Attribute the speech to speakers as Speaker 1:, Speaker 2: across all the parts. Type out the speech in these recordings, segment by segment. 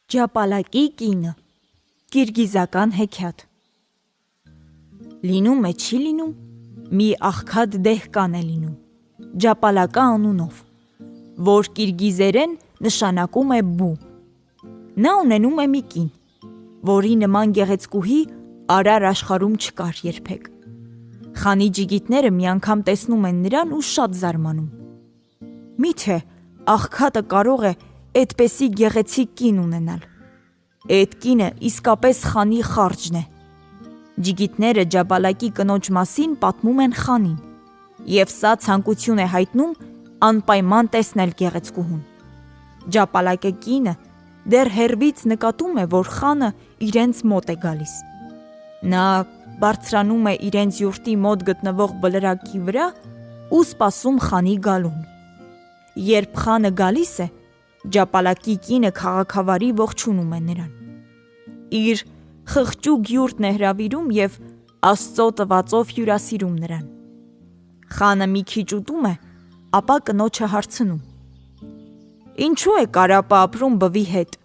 Speaker 1: Ջապալակի կինը, կիրգիզական հեքիաթ։ Լինում է չի լինում, մի աղքատ դեհկան է լինում, Ջապալակա անունով, որ կիրգիզերեն նշանակում է բու։ Նա ունենում է մի կին, որի նման գեղեցկուհի արար աշխարհում չկար երբեք։ Խանի ջիգիտները մի անգամ տեսնում են նրան ու շատ զարմանում։ Միթե աղքատը կարող է այդպեսի գեղեցիկ կին ունենալ։ Այդ կինը իսկապես խանի խարջն է։ Ջիգիտները Ջապալակի կնոջ մասին պատմում են խանին, և սա ցանկություն է հայտնում անպայման տեսնել գեղեցկուհուն։ Ջապալակի կինը դեռ հեռվից նկատում է, որ խանը իրենց մոտ է գալիս։ Նա բարձրանում է իրենց յուրտի մոտ գտնվող բլրակի վրա ու սպասում խանի գալուն։ Երբ խանը գալիս է, Ջապալակի կինը քաղաքավարի ողջունում է նրան։ Իր խղճուկ յուրտն է հրավիրում և Աստծո տվածով հյուրասիրում նրան։ Խանը մի քիչ ուտում է, ապա կնոջը հարցնում. Ինչու է կարապը ապրում բվի հետ։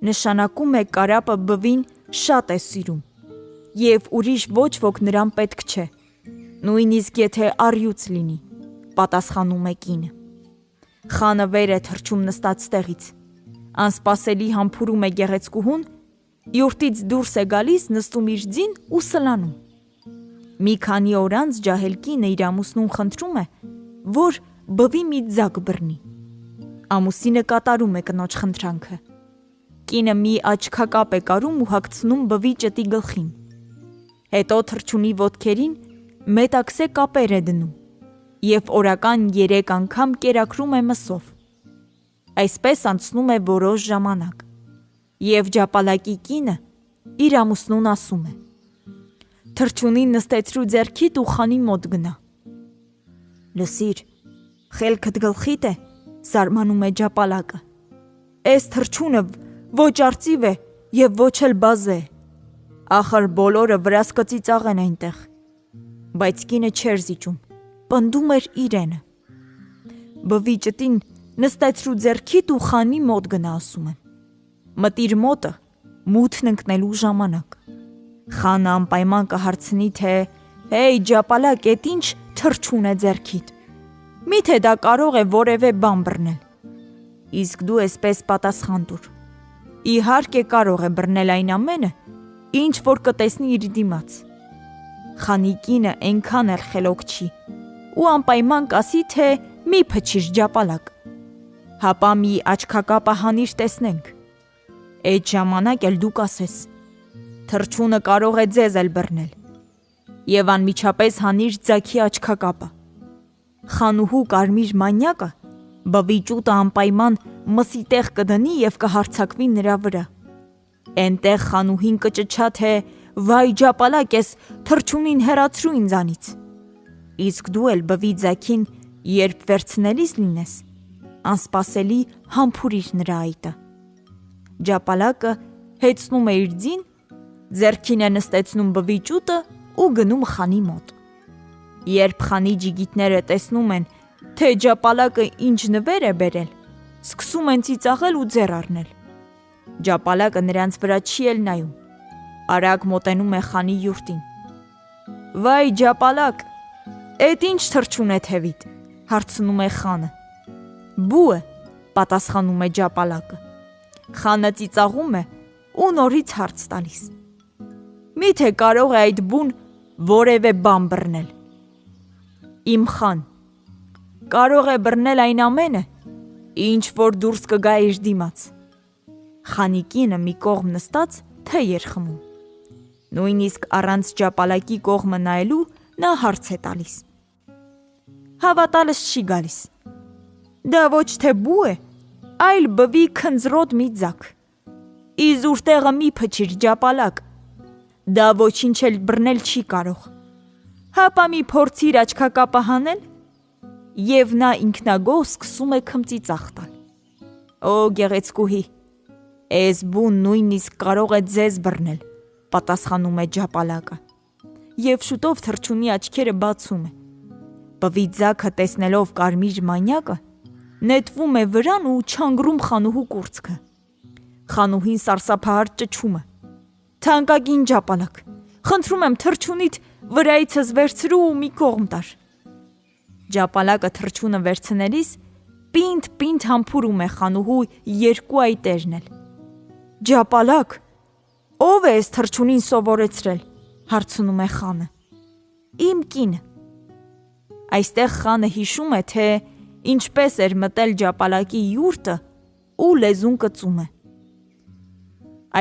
Speaker 1: Նշանակում է կարապը բվին շատ է սիրում, և ուրիշ ոչ ոք նրան պետք չէ, նույնիսկ եթե առյուծ լինի, պատասխանում է կինը։ Խանը վեր է թռչում նստած տեղից, անսպասելի համբուրում է գեղեցկուհուն, յուրտից դուրս է գալիս, նստում իր ձին ու սլանում։ Մի քանի օր անց ջահել կինը իր ամուսնուն խնդրում է, որ բվի մի ձագ բռնի։ Ամուսինը կատարում է կնոջ խնդրանքը։ Կինը մի աչքակապ է կարում ու հագցնում բվի ճտի գլխին։ Հետո թռչունի ոտքերին մետաքսե կապեր է դնում և օրական 3 անգամ կերակրում է մսով։ Այսպես անցնում է որոշ ժամանակ, և Ջապալակի կինը իր ամուսնուն ասում է. թռչունին նստեցրու ձեռքիդ ու խանի մոտ գնա։ Լսիր, խելքդ գլխիդ է, զարմանում է Ջապալակը։ Էս թռչունը ոչ արծիվ է և ոչ էլ բազե է, ախր բոլորը վրաս կծիծաղեն այնտեղ։ Բայց կինը չէր զիջում, պնդում էր իրենը։ Բվի ճտին նստեցրու ձեռքիդ ու խանի մոտ գնա, ասում եմ։ Մտիր մոտը, մութն ընկնելու ժամանակ։ Խանը անպայման կհարցնի, թե «Հեյ Ջապալակ, էդ ինչ թռչուն է ձեռքիդ։ Միթե դա կարող է որևէ բան բռնել»։ Իսկ դու էսպես պատասխան տուր. «Իհարկե կարող է բռնել այն ամենը, ինչ որ կտեսնի իր դիմաց»։ Խանի կինը այնքան էլ խելոք չի ու անպայման կասի, թե «Մի փչիր Ջապալակ, հապա մի աչքակապը հանիր տեսնենք»։ Այդ ժամանակ էլ դու կասես. «Թռչունը կարող է ձեզ էլ բռնել» և անմիջապես հանիր ձագի աչքակապը։ Խանուհու կարմիր մանյակը բվի ճուտը անպայման մսի տեղ կդնի և կհարձակվի նրա վրա։ Էնտեղ խանուհին կճչա, թե «Վայ Ջապալակ, էս թռչունին հեռացրու ինձանից»։ Իսկ դու էլ բվի ձագին երբ վերցնելիս լինես, անսպասելի համբուրիր նրա այտը։ Ջապալակը հեծնում է իր ձին, ձեռքին է նստեցնում բվի ճուտը ու գնում խանի մոտ։ Երբ խանի ջիգիտները տեսնում են, թե Ջապալակը ինչ նվեր է բերել, սկսում են ծիծաղել ու ձեռ առնել։ Ջապալակը նրանց վրա չի էլ նայում, արագ մոտենում է խանի յուրտին։ «Վայ Ջապալակ, էդ ինչ թռչուն է թևիդ», հարցնում է խանը։ «Բու է», պատասխանում է Ջապալակը։ Խանը ծիծաղում է ու նորից հարց տալիս. «Միթե կարող է այդ բուն որևէ բան բռնել»։ Իմ խան, կարող է բռնել այն ամենը, ինչ որ դուրս կգա իր դիմաց։ Խանի կինը մի կողմ նստած թեյ էր խմում։ Նույնիսկ առանց Ջապալակի կողմը նայելու նա հարց է տալիս. «Հավատալս չի գալիս։ Դա ոչ թե բու է, այլ բվի քնձռոտ մի ձագ։ Իզուր տեղը մի փչիր Ջապալակ, դա ոչինչ էլ բռնել չի կարող։ Հապա մի փորձիր աչքակապը հանել»։ Եվ նա ինքնագոհ սկսում է քմծիծաղ տալ։ «Օ գեղեցկուհի, էս բուն նույնիսկ կարող է ձեզ բռնել», պատասխանում է Ջապալակը, և շուտով թռչունի աչքերը բացում է։ Բվի ձագը տեսնելով կարմիր մանյակը, նետվում է վրան ու չանգռում խանուհու կուրծքը։ Խանուհին սարսափահար ճչում է. «Թանկագին ջապալակ, խնդրում եմ թռչունիդ վրայիցս վերցրու ու մի կողմ տար»։ Ջապալակը թռչունը վերցնելիս պինդ համբուրում է խանուհու երկու այտերն էլ։ «Ջապալակ, ո՞վ է այս թռչունին սովորեցրել», հարցնում է խանը։ «Իմ կինը»։ Այստեղ խանը հիշում է, թե ինչպես էր մտել ջապալակի յուրտը ու լեզուն կծում է։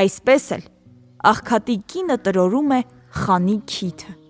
Speaker 1: Այսպես էլ աղքատի կինը տրորում է խանի քիթը։